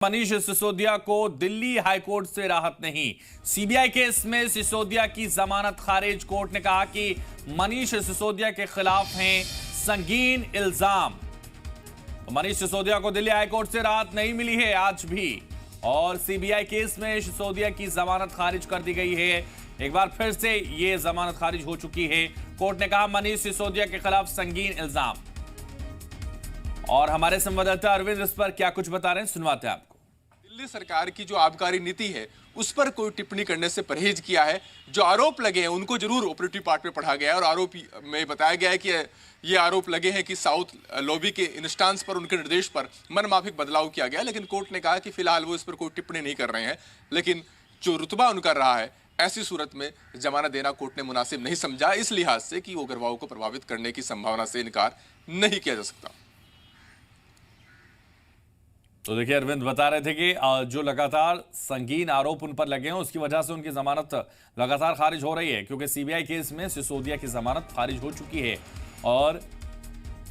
मनीष सिसोदिया को दिल्ली हाईकोर्ट से राहत नहीं। सीबीआई केस में सिसोदिया की जमानत खारिज। कोर्ट ने कहा कि मनीष सिसोदिया के खिलाफ हैं संगीन इल्जाम। मनीष सिसोदिया को दिल्ली हाईकोर्ट से राहत नहीं मिली है आज भी, और सीबीआई केस में सिसोदिया की जमानत खारिज कर दी गई है। एक बार फिर से यह जमानत खारिज हो चुकी है। कोर्ट ने कहा मनीष सिसोदिया के खिलाफ संगीन इल्जाम। और हमारे संवाददाता अरविंद इस पर क्या कुछ बता रहे हैं, सुनवाते हैं आपको। दिल्ली सरकार की जो आबकारी नीति है उस पर कोई टिप्पणी करने से परहेज किया है। जो आरोप लगे हैं उनको जरूर ऑपरेटिव पार्ट में पढ़ा गया है, और आरोप में बताया गया है कि ये आरोप लगे हैं कि साउथ लॉबी के इंस्टांस पर, उनके निर्देश पर मनमाफिक बदलाव किया गया। लेकिन कोर्ट ने कहा कि फिलहाल वो इस पर कोई टिप्पणी नहीं कर रहे हैं। लेकिन जो रुतबा उनका रहा है, ऐसी सूरत में जमानत देना कोर्ट ने मुनासिब नहीं समझा, इस लिहाज से कि वो गवाहों को प्रभावित करने की संभावना से इनकार नहीं किया जा सकता। तो देखिए, अरविंद बता रहे थे कि जो लगातार संगीन आरोप उन पर लगे हैं उसकी वजह से उनकी जमानत लगातार खारिज हो रही है, क्योंकि सीबीआई केस में सिसोदिया की जमानत खारिज हो चुकी है। और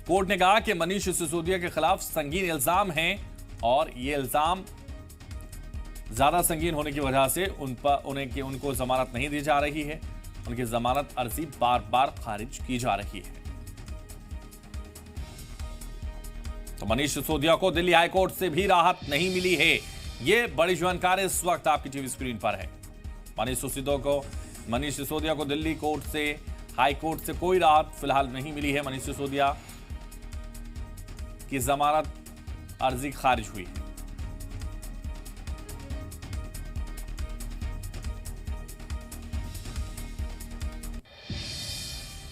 कोर्ट ने कहा कि मनीष सिसोदिया के खिलाफ संगीन इल्जाम हैं, और ये इल्जाम ज्यादा संगीन होने की वजह से उनको जमानत नहीं दी जा रही है। उनकी जमानत अर्जी बार बार खारिज की जा रही है। तो मनीष सिसोदिया को दिल्ली हाईकोर्ट से भी राहत नहीं मिली है। यह बड़ी जानकारी इस वक्त आपकी टीवी स्क्रीन पर है। मनीष सिसोदिया को दिल्ली कोर्ट से, हाईकोर्ट से कोई राहत फिलहाल नहीं मिली है। मनीष सिसोदिया की जमानत अर्जी खारिज हुई है।